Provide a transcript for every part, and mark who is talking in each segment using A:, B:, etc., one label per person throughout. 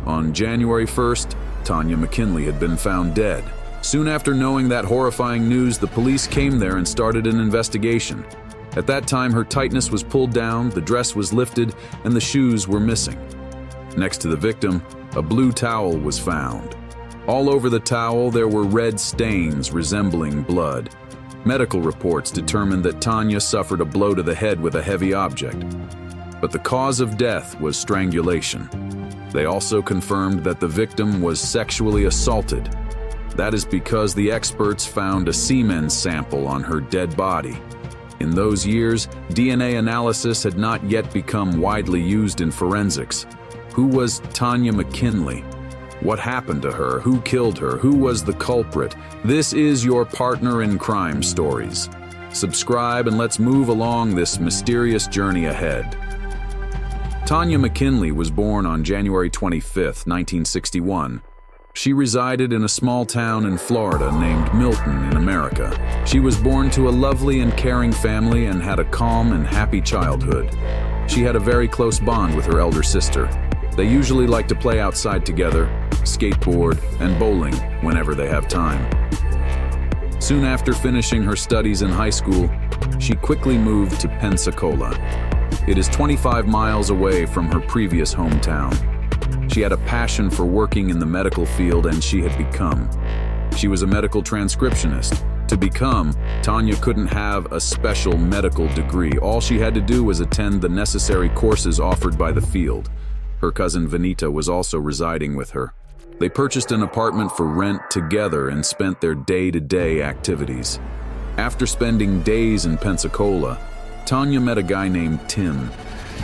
A: On January 1st, Tonya McKinley had been found dead. Soon after knowing that horrifying news, the police came there and started an investigation. At that time, her tightness was pulled down, the dress was lifted, and the shoes were missing. Next to the victim, a blue towel was found. All over the towel, there were red stains resembling blood. Medical reports determined that Tonya suffered a blow to the head with a heavy object. But the cause of death was strangulation. They also confirmed that the victim was sexually assaulted. That is because the experts found a semen sample on her dead body. In those years, DNA analysis had not yet become widely used in forensics. Who was Tonya McKinley? What happened to her? Who killed her? Who was the culprit? This is your partner in crime stories. Subscribe and let's move along this mysterious journey ahead. Tonya McKinley was born on January 25, 1961. She resided in a small town in Florida named Milton in America. She was born to a lovely and caring family and had a calm and happy childhood. She had a very close bond with her elder sister. They usually like to play outside together, skateboard, and bowling whenever they have time. Soon after finishing her studies in high school, she quickly moved to Pensacola. It is 25 miles away from her previous hometown. She had a passion for working in the medical field and she had become. She was a medical transcriptionist. To become, Tonya couldn't have a special medical degree. All she had to do was attend the necessary courses offered by the field. Her cousin Vanita was also residing with her. They purchased an apartment for rent together and spent their day-to-day activities. After spending days in Pensacola, Tonya met a guy named Tim.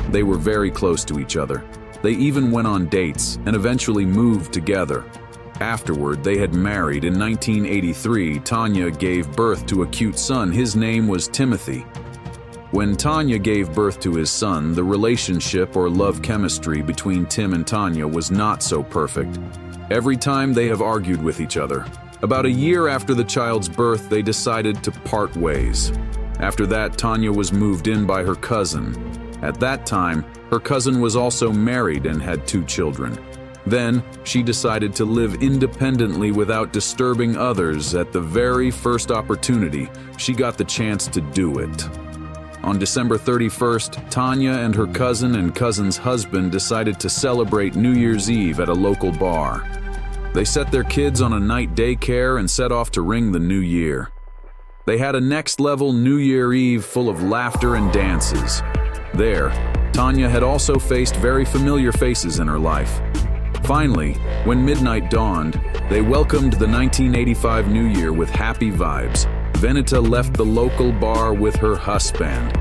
A: They were very close to each other. They even went on dates and eventually moved together. Afterward, they had married. In 1983, Tonya gave birth to a cute son. His name was Timothy. When Tonya gave birth to his son, the relationship or love chemistry between Tim and Tonya was not so perfect. Every time they have argued with each other. About a year after the child's birth, they decided to part ways. After that, Tonya was moved in by her cousin. At that time, her cousin was also married and had 2 children. Then, she decided to live independently without disturbing others. At the very first opportunity, she got the chance to do it. On December 31st, Tonya and her cousin and cousin's husband decided to celebrate New Year's Eve at a local bar. They set their kids on a night daycare and set off to ring the new year. They had a next-level New Year Eve full of laughter and dances. There, Tonya had also faced very familiar faces in her life. Finally, when midnight dawned, they welcomed the 1985 New Year with happy vibes. Vanita left the local bar with her husband.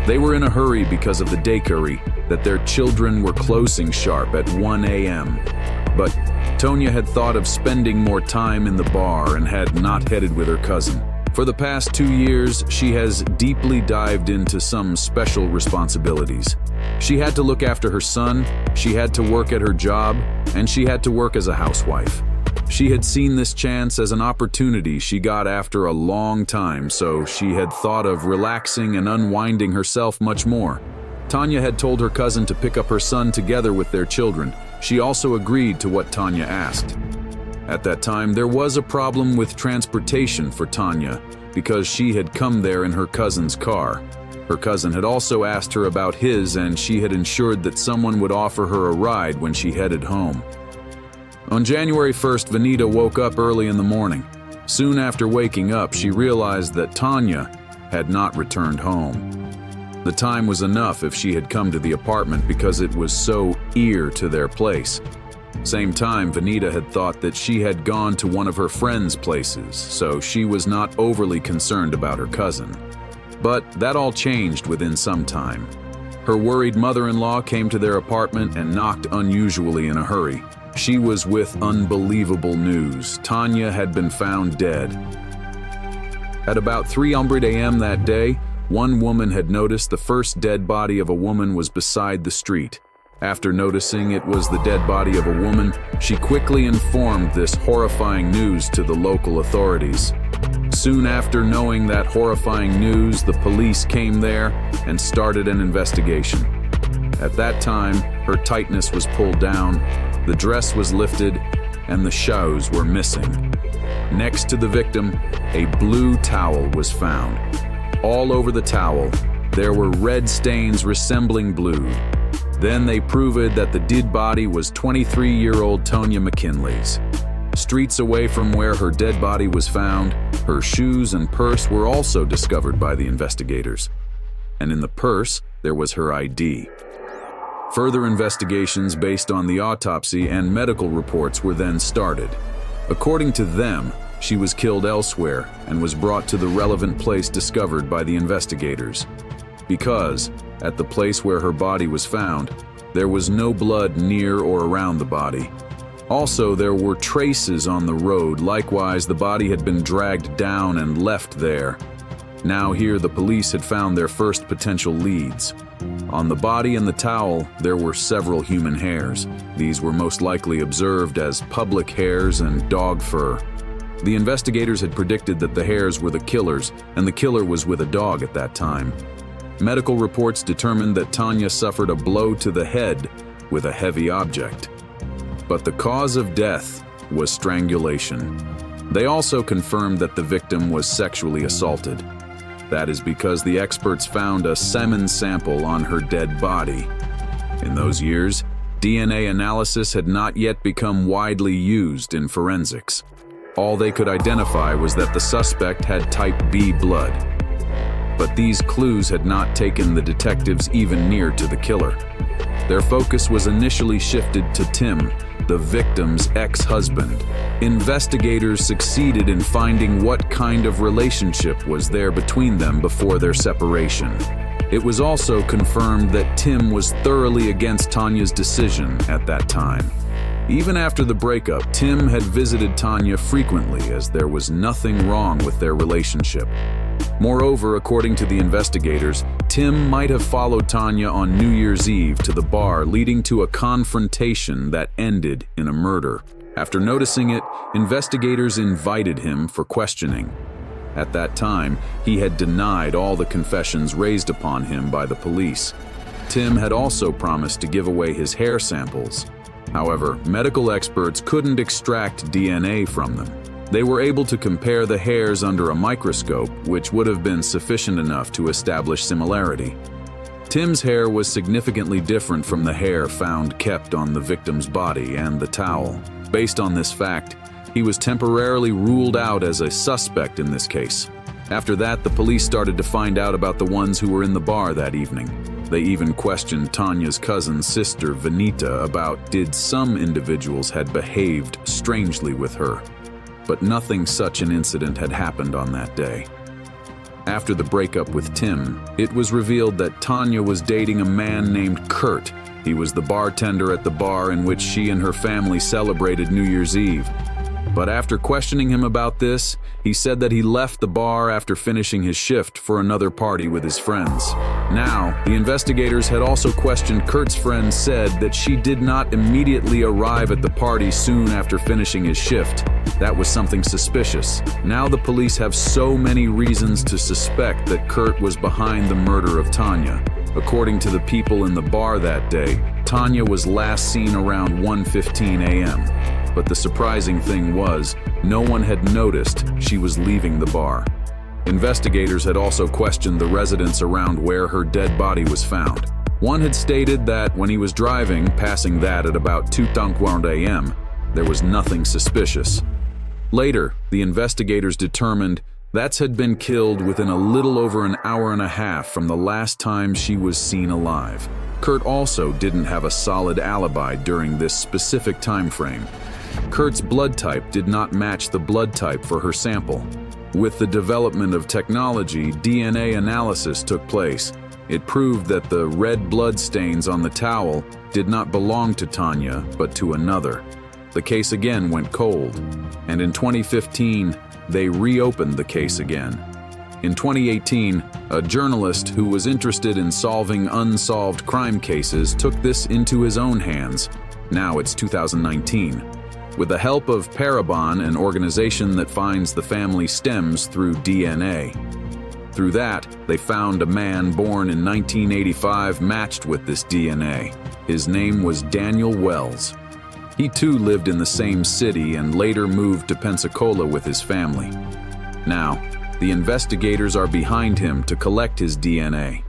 A: They were in a hurry because of the daycare that their children were closing sharp at 1 a.m. But Tonya had thought of spending more time in the bar and had not headed with her cousin. For the past 2 years, she has deeply dived into some special responsibilities. She had to look after her son, she had to work at her job, and she had to work as a housewife. She had seen this chance as an opportunity she got after a long time, so she had thought of relaxing and unwinding herself much more. Tonya had told her cousin to pick up her son together with their children. She also agreed to what Tonya asked. At that time, there was a problem with transportation for Tonya because she had come there in her cousin's car. Her cousin had also asked her about his, and she had ensured that someone would offer her a ride when she headed home. On January 1st, Vanita woke up early in the morning. Soon after waking up, she realized that Tonya had not returned home. The time was enough if she had come to the apartment because it was so near to their place. Same time, Vanita had thought that she had gone to one of her friends' places, so she was not overly concerned about her cousin. But that all changed within some time. Her worried mother-in-law came to their apartment and knocked unusually in a hurry. She was with unbelievable news. Tonya had been found dead. At about 3:00 a.m. that day, one woman had noticed the first dead body of a woman was beside the street. After noticing it was the dead body of a woman, she quickly informed this horrifying news to the local authorities. Soon after knowing that horrifying news, the police came there and started an investigation. At that time, her tightness was pulled down, The dress was lifted, and the shoes were missing. Next to the victim, a blue towel was found. All over the towel, there were red stains resembling blue. Then they proved that the dead body was 23-year-old Tonya McKinley's. Streets away from where her dead body was found, her shoes and purse were also discovered by the investigators. And in the purse, there was her ID. Further investigations based on the autopsy and medical reports were then started. According to them, she was killed elsewhere and was brought to the relevant place discovered by the investigators. Because, at the place where her body was found, there was no blood near or around the body. Also, there were traces on the road. Likewise, the body had been dragged down and left there. Now here, the police had found their first potential leads. On the body and the towel, there were several human hairs. These were most likely observed as public hairs and dog fur. The investigators had predicted that the hairs were the killer's, and the killer was with a dog at that time. Medical reports determined that Tonya suffered a blow to the head with a heavy object. But the cause of death was strangulation. They also confirmed that the victim was sexually assaulted. That is because the experts found a semen sample on her dead body. In those years, DNA analysis had not yet become widely used in forensics. All they could identify was that the suspect had type B blood. But these clues had not taken the detectives even near to the killer. Their focus was initially shifted to Tim, the victim's ex-husband. Investigators succeeded in finding what kind of relationship was there between them before their separation. It was also confirmed that Tim was thoroughly against Tonya's decision at that time. Even after the breakup, Tim had visited Tonya frequently as there was nothing wrong with their relationship. Moreover, according to the investigators, Tim might have followed Tonya on New Year's Eve to the bar, leading to a confrontation that ended in a murder. After noticing it, investigators invited him for questioning. At that time, he had denied all the confessions raised upon him by the police. Tim had also promised to give away his hair samples. However, medical experts couldn't extract DNA from them. They were able to compare the hairs under a microscope, which would have been sufficient enough to establish similarity. Tim's hair was significantly different from the hair found kept on the victim's body and the towel. Based on this fact, he was temporarily ruled out as a suspect in this case. After that, the police started to find out about the ones who were in the bar that evening. They even questioned Tonya's cousin's sister, Vanita, about did some individuals had behaved strangely with her. But nothing such an incident had happened on that day. After the breakup with Tim, it was revealed that Tonya was dating a man named Kurt. He was the bartender at the bar in which she and her family celebrated New Year's Eve. But after questioning him about this, he said that he left the bar after finishing his shift for another party with his friends. Now, the investigators had also questioned Kurt's friend said that she did not immediately arrive at the party soon after finishing his shift. That was something suspicious. Now the police have so many reasons to suspect that Kurt was behind the murder of Tonya. According to the people in the bar that day, Tonya was last seen around 1:15 a.m. But the surprising thing was, no one had noticed she was leaving the bar. Investigators had also questioned the residents around where her dead body was found. One had stated that when he was driving, passing that at about 2:20 a.m., there was nothing suspicious. Later, the investigators determined That's had been killed within a little over an hour and a half from the last time she was seen alive. Kurt also didn't have a solid alibi during this specific time frame. Kurt's blood type did not match the blood type for her sample. With the development of technology, DNA analysis took place. It proved that the red blood stains on the towel did not belong to Tonya, but to another. The case again went cold, and in 2015, they reopened the case again. In 2018, a journalist who was interested in solving unsolved crime cases took this into his own hands. Now it's 2019. With the help of Parabon, an organization that finds the family stems through DNA. Through that, they found a man born in 1985 matched with this DNA. His name was Daniel Wells. He too lived in the same city and later moved to Pensacola with his family. Now, the investigators are behind him to collect his DNA.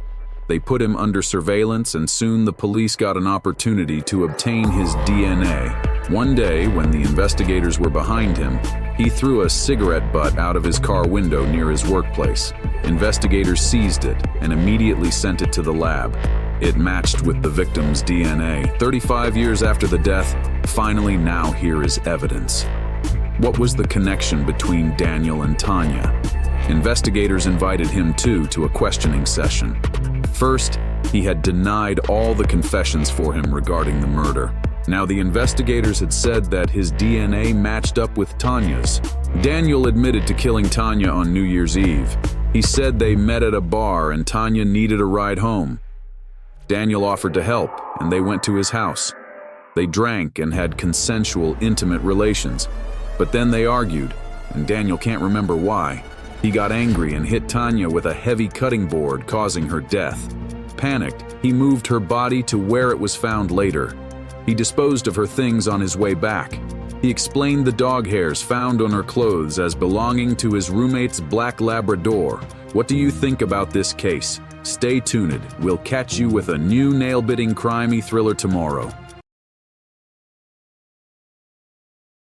A: They put him under surveillance, and soon the police got an opportunity to obtain his DNA. One day, when the investigators were behind him, he threw a cigarette butt out of his car window near his workplace. Investigators seized it and immediately sent it to the lab. It matched with the victim's DNA. 35 years after the death, finally now here is evidence. What was the connection between Daniel and Tonya? Investigators invited him too to a questioning session. First, he had denied all the confessions for him regarding the murder. Now the investigators had said that his DNA matched up with Tonya's. Daniel admitted to killing Tonya on New Year's Eve. He said they met at a bar and Tonya needed a ride home. Daniel offered to help, and they went to his house. They drank and had consensual, intimate relations. But then they argued, and Daniel can't remember why. He got angry and hit Tonya with a heavy cutting board, causing her death. Panicked, he moved her body to where it was found later. He disposed of her things on his way back. He explained the dog hairs found on her clothes as belonging to his roommate's black Labrador. What do you think about this case? Stay tuned. We'll catch you with a new nail-biting crimey thriller tomorrow.